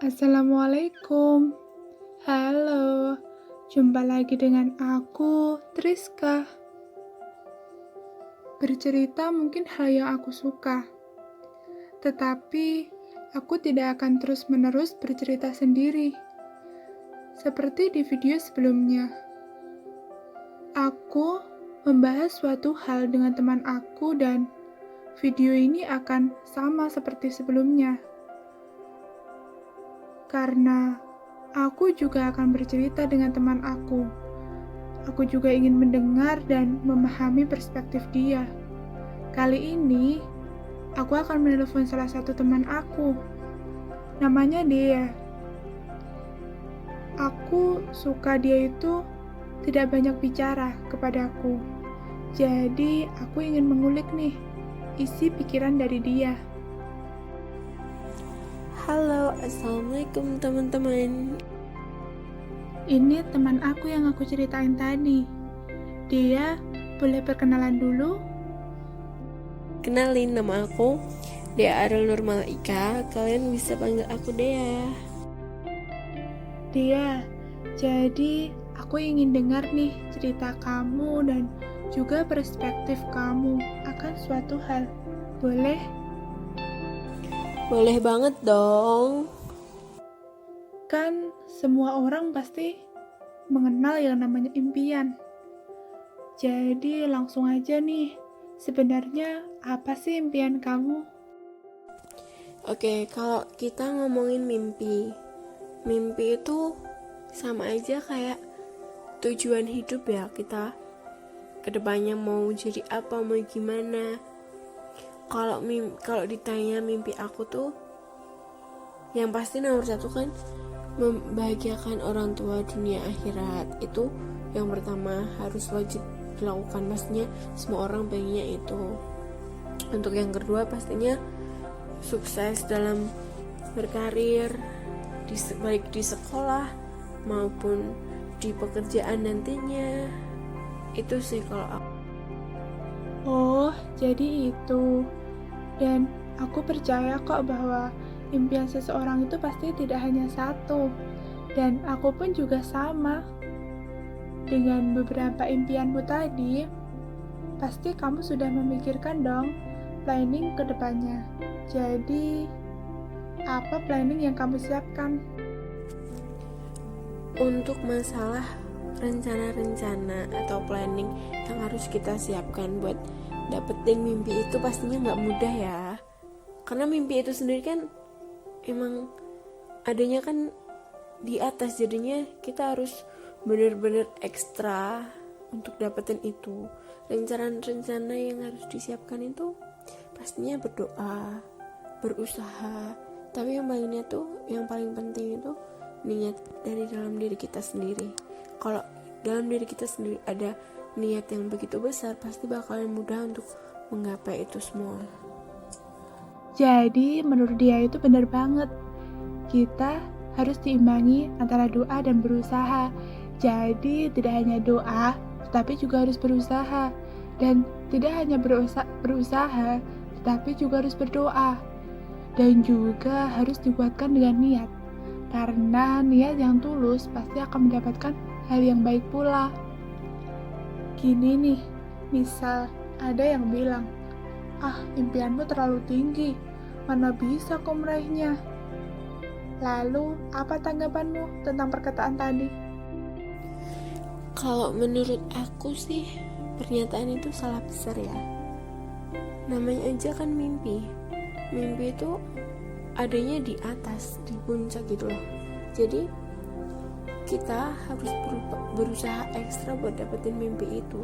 Assalamualaikum. Halo, jumpa lagi dengan aku, Triska. Bercerita mungkin hal yang aku suka, tetapi aku tidak akan terus-menerus bercerita sendiri. Seperti di video sebelumnya, aku membahas suatu hal dengan teman aku dan video ini akan sama seperti sebelumnya. Karena aku juga akan bercerita dengan teman aku. Aku juga ingin mendengar dan memahami perspektif dia. Kali ini, aku akan menelpon salah satu teman aku. Namanya Dea. Aku suka dia itu tidak banyak bicara kepadaku. Jadi, aku ingin mengulik nih isi pikiran dari dia. Halo, assalamualaikum teman-teman. Ini teman aku yang aku ceritain tadi. Dia boleh perkenalan dulu? Kenalin, nama aku Dea Arul Nurmalaika. Kalian bisa panggil aku Dea. Dia, jadi aku ingin dengar nih cerita kamu dan juga perspektif kamu akan suatu hal. Boleh? Boleh banget dong. Kan semua orang pasti mengenal yang namanya impian. Jadi langsung aja nih, sebenarnya apa sih impian kamu? Oke, kalau kita ngomongin mimpi itu sama aja kayak tujuan hidup ya. Kita kedepannya mau jadi apa, mau gimana. Kalau ditanya mimpi aku tuh, yang pasti nomor satu kan membahagiakan orang tua dunia akhirat. Itu yang pertama harus wajib dilakukan, pastinya semua orang pengennya itu. Untuk yang kedua pastinya sukses dalam berkarir, baik di sekolah maupun di pekerjaan nantinya. Itu sih kalau aku. Oh, jadi itu. Dan aku percaya kok bahwa impian seseorang itu pasti tidak hanya satu. Dan aku pun juga sama. Dengan beberapa impianmu tadi, pasti kamu sudah memikirkan dong planning ke depannya. Jadi, apa planning yang kamu siapkan? Untuk masalah rencana-rencana atau planning yang harus kita siapkan buat dapetin mimpi itu pastinya nggak mudah ya, karena mimpi itu sendiri kan emang adanya kan di atas, jadinya kita harus bener-bener ekstra untuk dapetin itu. Rencana-rencana yang harus disiapkan itu pastinya berdoa, berusaha, tapi yang paling penting itu niat dari dalam diri kita sendiri. Kalau dalam diri kita sendiri ada niat yang begitu besar, pasti bakalan mudah untuk menggapai itu semua. Jadi, menurut dia itu benar banget. Kita harus diimbangi antara doa dan berusaha. Jadi, tidak hanya doa, tetapi juga harus berusaha. Dan tidak hanya berusaha, tetapi juga harus berdoa. Dan juga harus dikuatkan dengan niat. Karena niat yang tulus pasti akan mendapatkan hal yang baik pula. Gini nih, misal ada yang bilang, impianmu terlalu tinggi, mana bisa kau meraihnya? Lalu, apa tanggapanmu tentang perkataan tadi? Kalau menurut aku sih, pernyataan itu salah besar ya. Namanya aja kan mimpi. Mimpi itu adanya di atas, di puncak gitu loh. Jadi kita harus berusaha ekstra buat dapetin mimpi itu.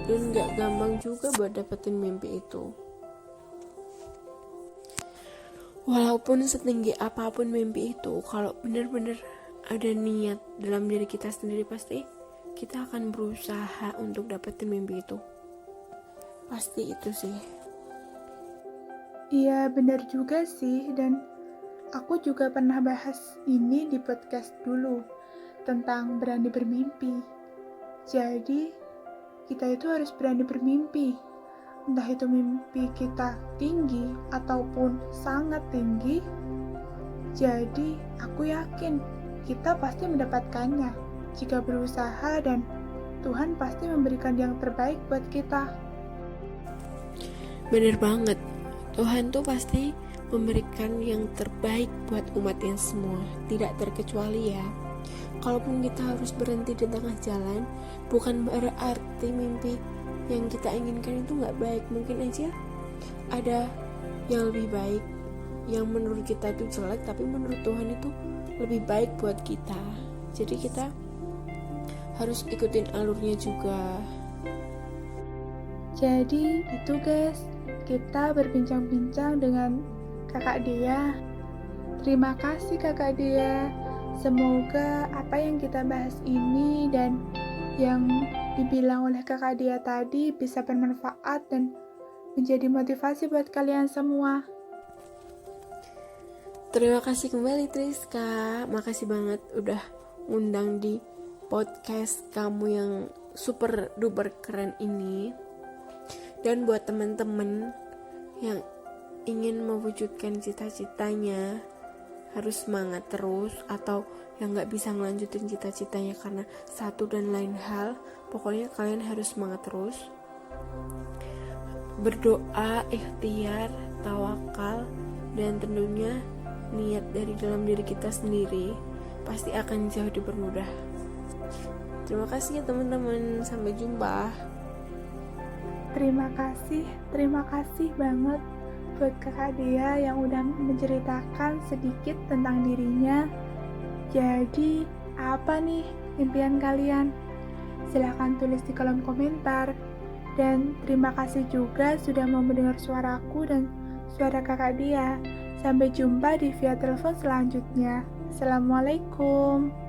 Dan gak gampang juga buat dapetin mimpi itu. Walaupun setinggi apapun mimpi itu, kalau benar-benar ada niat dalam diri kita sendiri, pasti kita akan berusaha untuk dapetin mimpi itu. Pasti itu sih. Iya, benar juga sih, dan aku juga pernah bahas ini di podcast dulu tentang berani bermimpi. Jadi, kita itu harus berani bermimpi. Entah itu mimpi kita tinggi ataupun sangat tinggi, Jadi, aku yakin kita pasti mendapatkannya jika berusaha dan Tuhan pasti memberikan yang terbaik buat kita. Bener banget, Tuhan tuh pasti memberikan yang terbaik buat umatnya semua, tidak terkecuali ya. Kalaupun kita harus berhenti di tengah jalan, bukan berarti mimpi yang kita inginkan itu gak baik. Mungkin aja ada yang lebih baik, yang menurut kita itu jelek, tapi menurut Tuhan itu lebih baik buat kita. Jadi kita harus ikutin alurnya juga. Jadi itu guys, kita berbincang-bincang dengan Kakak Dia. Terima kasih Kakak Dia. Semoga apa yang kita bahas ini dan yang dibilang oleh Kakak Dia tadi bisa bermanfaat dan menjadi motivasi buat kalian semua. Terima kasih kembali Triska. Makasih banget udah ngundang di podcast kamu yang super duper keren ini. Dan buat temen-temen yang ingin mewujudkan cita-citanya, harus semangat terus, atau yang gak bisa ngelanjutin cita-citanya karena satu dan lain hal, pokoknya kalian harus semangat terus. Berdoa, ikhtiar, tawakal, dan tentunya niat dari dalam diri kita sendiri pasti akan jauh dipermudah. Terima kasih ya teman-teman, sampai jumpa. Terima kasih banget buat Kakak Dia yang udah menceritakan sedikit tentang dirinya. Jadi, apa nih impian kalian? Silahkan tulis di kolom komentar. Dan terima kasih juga sudah mau mendengar suaraku dan suara Kakak Dia. Sampai jumpa di via telepon selanjutnya. Assalamualaikum.